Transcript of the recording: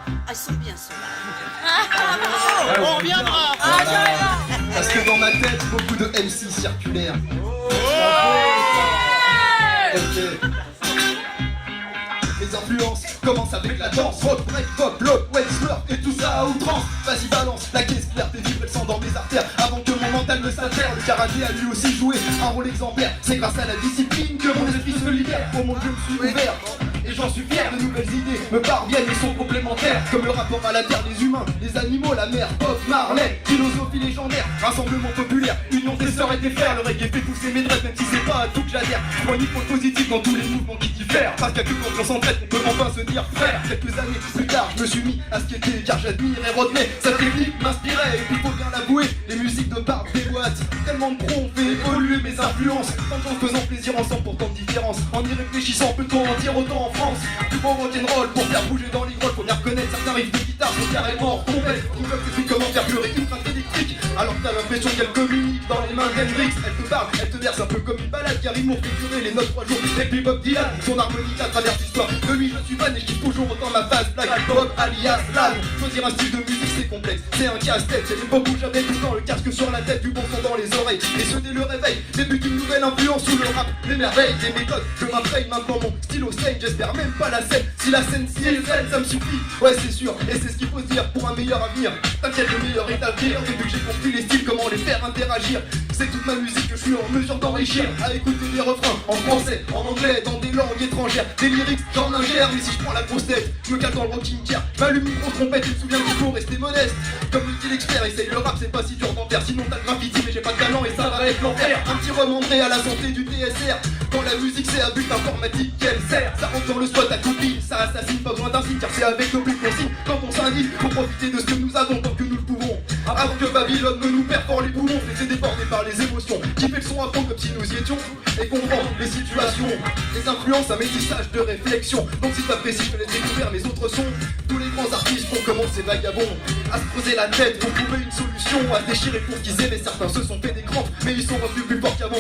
Ah, ils sont bien ceux-là. On reviendra. Parce que dans ma tête, beaucoup de MC circulaires. Ok. Les influences commencent avec la danse. Rock, break, pop, block, wet, slur et tout ça à outrance. Vas-y balance, la caisse claire, tes vibres, elles sont dans mes artères. Avant que mon mental ne s'altère, le karaté a lui aussi joué un rôle exemplaire. C'est grâce à la discipline que mon esprit se libère. Au monde je me suis ouvert et j'en suis fier. De nouvelles idées me parviennent et sont complémentaires. Comme le rapport à la terre, les humains, les animaux, la mer, Bob Marley, philosophie légendaire, rassemblement populaire, union des sœurs et des frères. Le reggae fait pousser mes dreads, même si c'est pas à tout que j'adhère. Je vois une fois positif dans tous les mouvements qui diffèrent. Parce qu'à que quand on s'entraide, on peut enfin se dire frère. Quelques années plus tard, je me suis mis à skater car j'admirais Rodney. Sa technique m'inspirait et puis faut bien l'avouer, les musiques de bar, des boîtes, tellement de pros ont fait évoluer mes influences. Tant en faisant plaisir ensemble pour tant de différences. En y réfléchissant, peut-on en dire autant en France? Du bon rock'n'roll pour faire bouger dans les grolles. Faut bien reconnaître, certains riffs de guitare sont carrément retombés. Qui peuvent te dire comment faire pleurer une trace électrique. Alors que t'as l'impression qu'elle communique dans les mains d'Hendrix. Elle te parle, elle te verse un peu comme une balade. Car Rimour fait durer les notes 3 jours. Et puis Bob Dylan, son harmonica traverse l'histoire. De lui je suis fan et je kiffe toujours autant ma phase black. Bob alias Lan. Choisir un style de musique c'est complexe, c'est un casse-tête. J'ai beaucoup jamais tout le temps le casque sur la tête, du bon son dans les oreilles. Et ce dès le réveil, débute une nouvelle influence sous le rap. Les merveilles, des méthodes, je m'imprègne maintenant mon style au stage. J'espère même pas la scène, si la scène si elle zen, ça me suffit. Ouais c'est sûr, et c'est ce qu'il faut se dire pour un meilleur avenir. T'inquiète, le meilleur est à venir. Depuis que j'ai compris les styles, comment les faire interagir. C'est toute ma musique que je suis en mesure d'enrichir. À écouter des refrains en français, en anglais, dans des langues étrangères. Des lyrics, j'en ingère, mais si je prends la grosse tête, je me cale dans le rocking chair. J'allume une grosse trompette, je me souviens qu'il faut rester modeste. Comme le dit l'expert, essaye le rap, c'est pas si dur d'en faire. Sinon t'as le graffiti, mais j'ai pas de talent et ça va être l'enfer. Un petit remonté à la santé du TSR. Quand la musique c'est à but informatique qu'elle sert. Ça rentre dans le spot à copie, ça assassine, pas besoin d'un signe. Car c'est avec le but qu'on signe quand on s'indigne. Pour profiter de ce que nous avons tant que nous le pouvons. Avant que Babylone ne nous perfore les poumons. Laisser déborder par les émotions. Qui fait le son à fond comme si nous y étions. Et comprendre les situations. Les influences, un métissage de réflexion. Donc si t'apprécies, je te laisse découvrir mes autres sons. Tous les grands artistes font comment ces vagabonds. À se creuser la tête pour trouver une solution. À se déchirer pour ce qu'ils aimaient. Certains se sont fait des crampes, mais ils sont revenus plus forts qu'avant.